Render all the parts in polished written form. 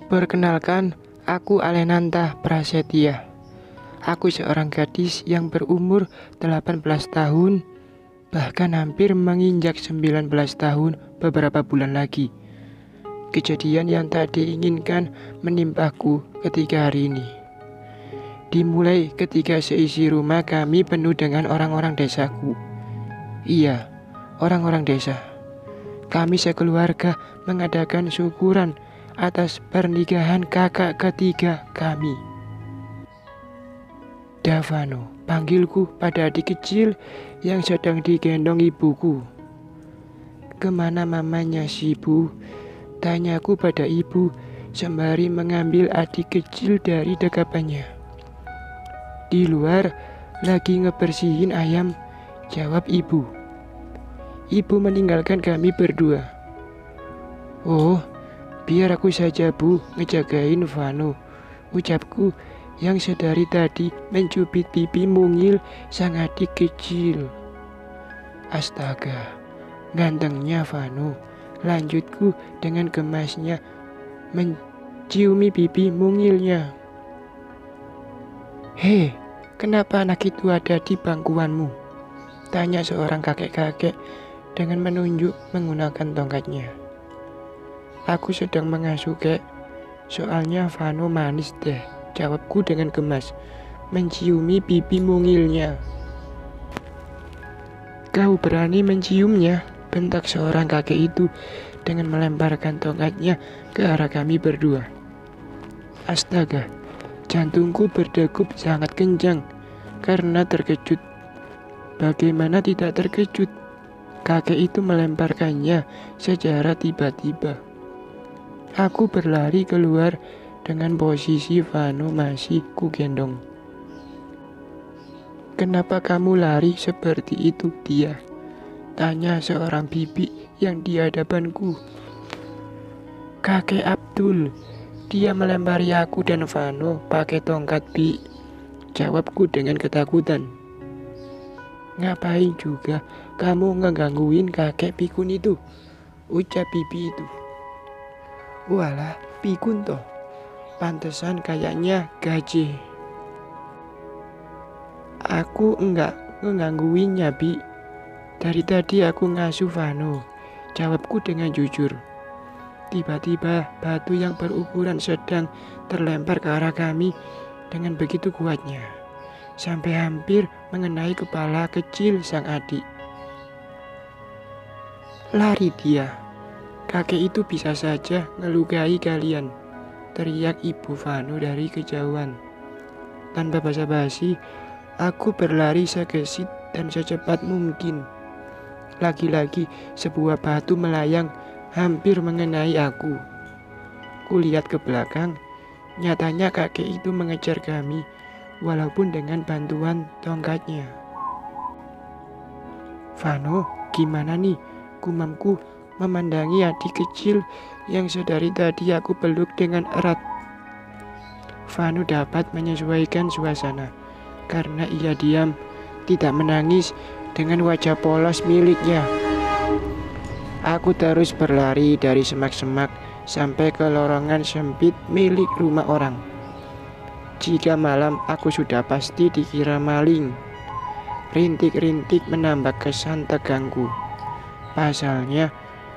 Perkenalkan, aku Alenanta Prasetya. Aku seorang gadis yang berumur 18 tahun, bahkan hampir menginjak 19 tahun beberapa bulan lagi. Kejadian yang tak diinginkan menimpaku ketika hari ini. Dimulai ketika seisi rumah kami penuh dengan orang-orang desaku. Iya, orang-orang desa. Kami sekeluarga mengadakan syukuran atas pernikahan kakak ketiga kami. Davano, panggilku pada adik kecil yang sedang digendong ibuku. Kemana mamanya si ibu? Tanyaku pada ibu sembari mengambil adik kecil dari dekapannya. Di luar lagi ngebersihin ayam, jawab ibu. Ibu meninggalkan kami berdua. Oh, biar aku saja bu ngejagain Vano, ucapku yang sedari tadi mencubit pipi mungil sang adik kecil. Astaga, gantengnya Vano, lanjutku dengan gemasnya menciumi pipi mungilnya. Hei, kenapa anak itu ada di bangkuanmu? Tanya seorang kakek-kakek dengan menunjuk menggunakan tongkatnya. Aku sedang mengasuh kek, soalnya Vano manis deh, jawabku dengan gemas, menciumi pipi mungilnya. Kau berani menciumnya? Bentak seorang kakek itu dengan melemparkan tongkatnya ke arah kami berdua. Astaga, jantungku berdegup sangat kencang karena terkejut. Bagaimana tidak terkejut? Kakek itu melemparkannya secara tiba-tiba. Aku berlari keluar dengan posisi Vano masih kugendong. Kenapa kamu lari seperti itu, dia? Tanya seorang bibi yang di hadapanku. Kakek Abdul, dia melempari aku dan Vano pakai tongkat bi, jawabku dengan ketakutan. Ngapain juga kamu ngegangguin kakek pikun itu? Ucap bibi itu. Walah, pikun toh. Pantesan kayaknya gaje. Aku enggak ngegangguinnya, Bi. Dari tadi aku ngasuh Vano, jawabku dengan jujur. Tiba-tiba batu yang berukuran sedang terlempar ke arah kami dengan begitu kuatnya, sampai hampir mengenai kepala kecil sang adik. Lari dia, kakek itu bisa saja ngelukai kalian, teriak ibu Vano dari kejauhan. Tanpa basa-basi, aku berlari segesit dan secepat mungkin. Lagi-lagi sebuah batu melayang hampir mengenai aku. Kulihat ke belakang, nyatanya kakek itu mengejar kami, walaupun dengan bantuan tongkatnya. Vano, gimana nih? Gumamku memandangi adik kecil yang sedari tadi aku peluk dengan erat. Vano dapat menyesuaikan suasana karena ia diam, tidak menangis dengan wajah polos miliknya. Aku terus berlari dari semak-semak sampai ke lorongan sempit milik rumah orang. Jika malam aku sudah pasti dikira maling. Rintik-rintik menambah kesan tegangku. Pasalnya,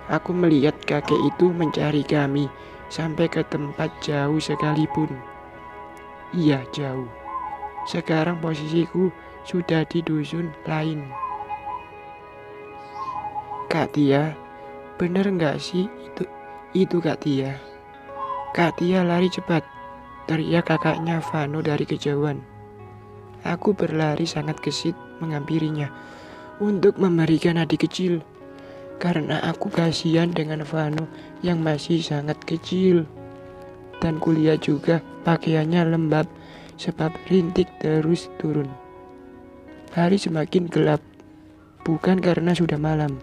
aku melihat kakek itu mencari kami sampai ke tempat jauh sekalipun. Iya, jauh. Sekarang posisiku sudah di dusun lain. Kak Tia, bener nggak sih itu Kak Tia? Kak Tia lari cepat, teriak kakaknya Vano dari kejauhan. Aku berlari sangat gesit menghampirinya untuk memberikan adik kecil, karena aku kasihan dengan Vano yang masih sangat kecil. Dan kulihat juga pakaiannya lembab sebab rintik terus turun. Hari semakin gelap, bukan karena sudah malam,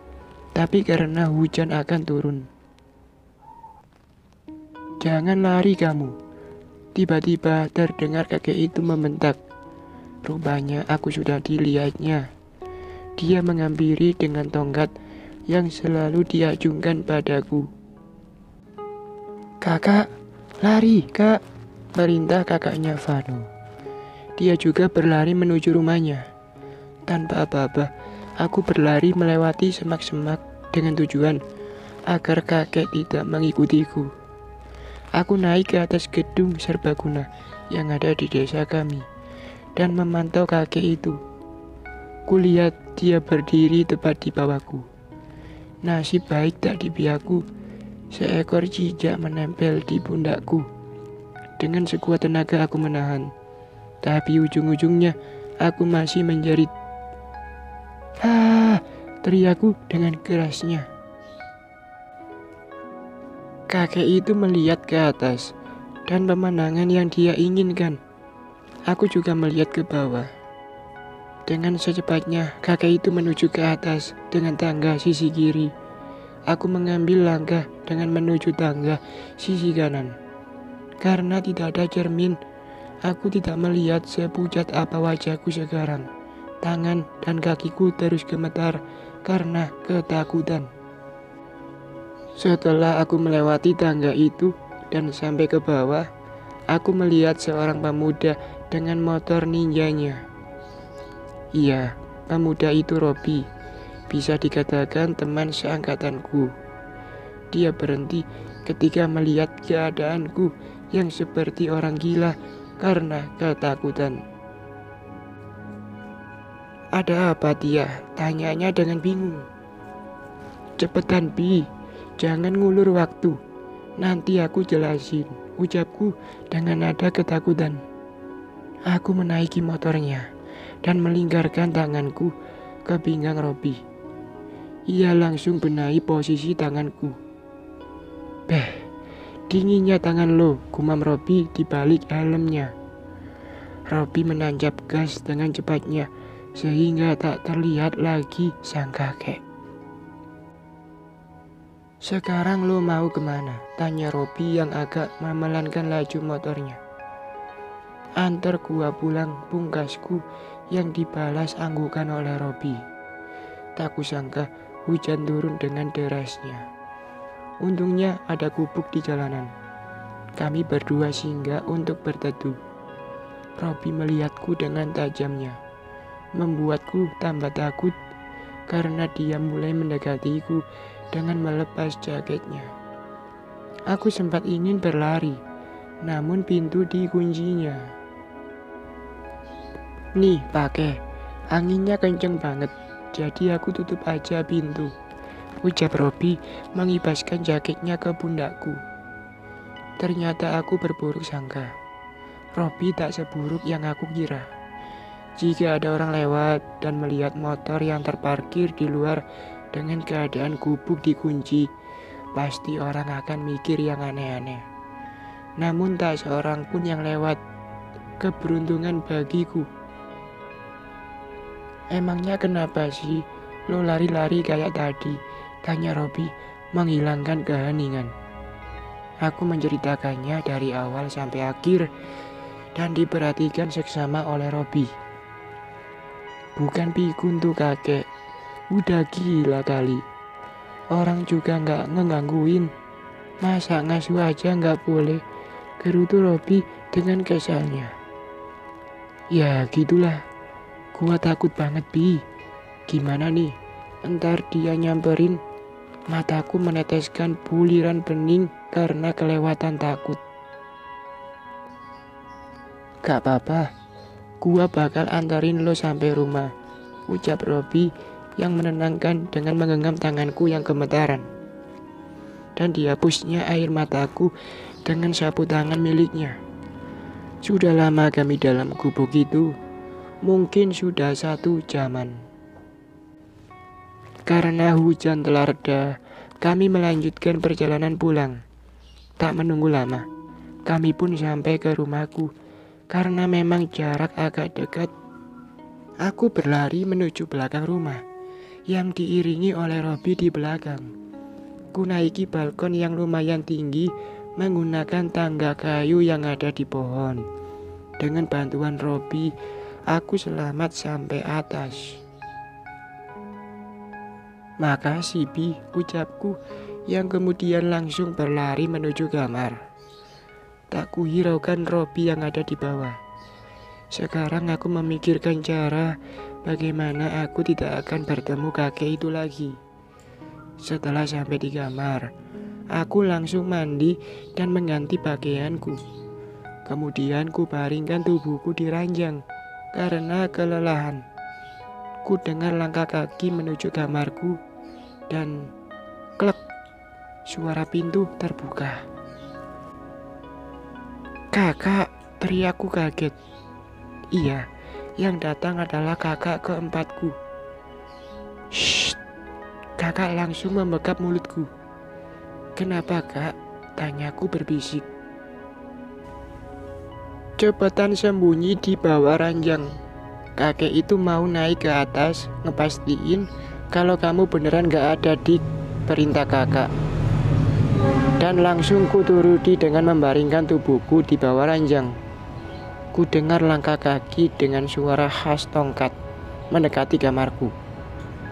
tapi karena hujan akan turun. Jangan lari kamu. Tiba-tiba terdengar kakek itu membentak. Rupanya aku sudah dilihatnya. Dia menghampiri dengan tongkat yang selalu diacungkan padaku. Kakak, Lari, Kak, perintah kakaknya Vanu. Dia juga berlari menuju rumahnya. Tanpa apa-apa, aku berlari melewati semak-semak dengan tujuan agar kakek tidak mengikutiku. Aku naik ke atas gedung serbaguna yang ada di desa kami dan memantau kakek itu. Kulihat dia berdiri tepat di bawahku. Nasib baik tak di pihaku. Seekor cicak menempel di pundakku. Dengan sekuat tenaga aku menahan. Tapi ujung-ujungnya aku masih menjerit. Ah, teriakku dengan kerasnya. Kakek itu melihat ke atas dan pemandangan yang dia inginkan. Aku juga melihat ke bawah. Dengan secepatnya kakek itu menuju ke atas dengan tangga sisi kiri. Aku mengambil langkah dengan menuju tangga sisi kanan. Karena tidak ada cermin, aku tidak melihat sepucat apa wajahku sekarang. Tangan dan kakiku terus gemetar karena ketakutan. Setelah aku melewati tangga itu dan sampai ke bawah, aku melihat seorang pemuda dengan motor ninjanya. Iya, pemuda itu Robi. Bisa dikatakan teman seangkatanku. Dia berhenti ketika melihat keadaanku yang seperti orang gila karena ketakutan. Ada apa dia? Tanyanya dengan bingung. Cepetan Bi, jangan ngulur waktu. Nanti aku jelasin, ucapku dengan nada ketakutan. Aku menaiki motornya dan melingkarkan tanganku ke pinggang Robi. Ia langsung benahi posisi tanganku. Beh, dinginnya tangan lo, gumam Robi di balik helmnya. Robi menancap gas dengan cepatnya sehingga tak terlihat lagi sang kakek. Sekarang lo mau kemana? Tanya Robi yang agak memelankan laju motornya. Antar gua pulang, pungkasku yang dibalas anggukan oleh Robi. Tak kusangka hujan turun dengan derasnya. Untungnya ada gubuk di jalanan. Kami berdua singgah untuk berteduh. Robi melihatku dengan tajamnya, membuatku tambah takut karena dia mulai mendekatiku dengan melepas jaketnya. Aku sempat ingin berlari, namun pintu dikuncinya. Nih, pakai. Anginnya kenceng banget. Jadi aku tutup aja pintu, ucap Robi mengibaskan jaketnya ke pundakku. Ternyata aku berburuk sangka. Robi tak seburuk yang aku kira. Jika ada orang lewat dan melihat motor yang terparkir di luar dengan keadaan gubuk dikunci, pasti orang akan mikir yang aneh-aneh. Namun tak seorang pun yang lewat. Keberuntungan bagiku. Emangnya kenapa sih lo lari-lari kayak tadi? Tanya Robi menghilangkan keheningan. Aku menceritakannya dari awal sampai akhir dan diperhatikan seksama oleh Robi. Bukan pikun tuh kakek, udah gila kali. Orang juga gak ngegangguin, masa ngasuh aja gak boleh? Gerutu Robi dengan kesalnya. Ya gitulah. Gua takut banget Bi. Gimana nih? Entar dia nyamperin. Mataku meneteskan buliran bening karena kelewatan takut. Gak apa-apa. Gua bakal antarin lo sampai rumah, ucap Robi yang menenangkan dengan menggenggam tanganku yang gemetaran. Dan dihapusnya air mataku dengan sapu tangan miliknya. Sudah lama kami dalam gubuk itu. Mungkin sudah 1 jaman. Karena hujan telah reda, kami melanjutkan perjalanan pulang. Tak menunggu lama, kami pun sampai ke rumahku. Karena memang jarak agak dekat, aku berlari menuju belakang rumah yang diiringi oleh Robi di belakang. Ku naiki balkon yang lumayan tinggi menggunakan tangga kayu yang ada di pohon. Dengan bantuan Robi, aku selamat sampai atas. Makasih Bi, ucapku yang kemudian langsung berlari menuju kamar. Tak kuhiraukan Robi yang ada di bawah. Sekarang aku memikirkan cara bagaimana aku tidak akan bertemu kakek itu lagi. Setelah sampai di kamar, aku langsung mandi dan mengganti pakaianku. Kemudian ku baringkan tubuhku di ranjang karena kelelahan. Ku dengar langkah kaki menuju kamarku dan klek, suara pintu terbuka. "Kakak!" teriakku kaget. Iya, yang datang adalah kakak keempatku. "Shh!" Kakak langsung membekap mulutku. "Kenapa, Kak?" tanyaku berbisik. "Cepetan sembunyi di bawah ranjang. Kakek itu mau naik ke atas ngepastiin kalau kamu beneran gak ada di perintah kakak." Dan langsung ku turuti dengan membaringkan tubuhku di bawah ranjang. Ku dengar langkah kaki dengan suara khas tongkat mendekati kamarku.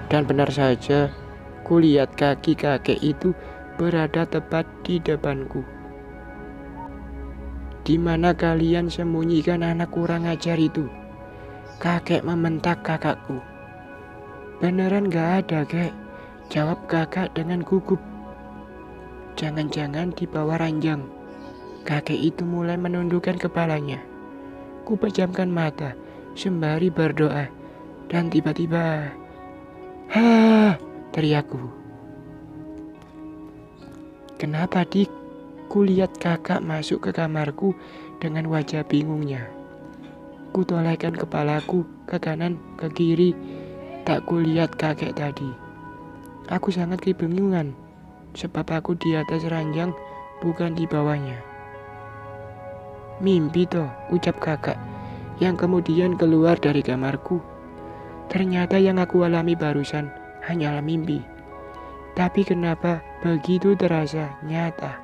Dan benar saja, ku lihat kaki kakek itu berada tepat di depanku. "Di mana kalian sembunyikan anak kurang ajar itu?" Kakek membentak kakakku. "Beneran gak ada, kek?" jawab kakak dengan gugup. Jangan-jangan di bawah ranjang. Kakek itu mulai menundukkan kepalanya. Ku pejamkan mata sembari berdoa, dan tiba-tiba, "Hah!" teriakku. "Kenapa, Dik?" Ku lihat kakak masuk ke kamarku dengan wajah bingungnya. Ku tolehkan kepalaku ke kanan ke kiri, tak ku lihat kakek tadi. Aku sangat kebingungan, sebab aku di atas ranjang bukan di bawahnya. "Mimpi toh," ucap kakak, yang kemudian keluar dari kamarku. Ternyata yang aku alami barusan hanyalah mimpi. Tapi kenapa begitu terasa nyata?